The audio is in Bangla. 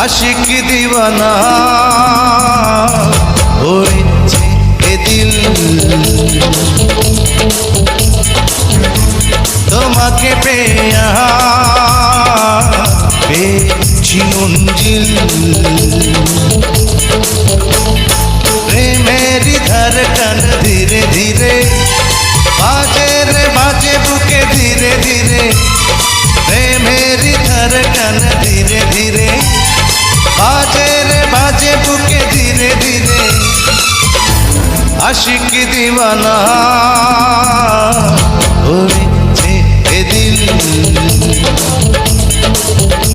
আশিক দিওয়ানা হয়েছে এ দিল, তোমাকে পেয়া পেয়েছি মঞ্জিল। প্রেমেরি ধড়কন ধীরে ধীরে বাজে রে বাজে বুকে ধীরে ধীরে, প্রেমেরি ধড়কন ধীরে ধীরে বাজে রে বাজে বুকে ধীরে ধীরে। আশিক দিওয়ানা হয়েছে এ দিল।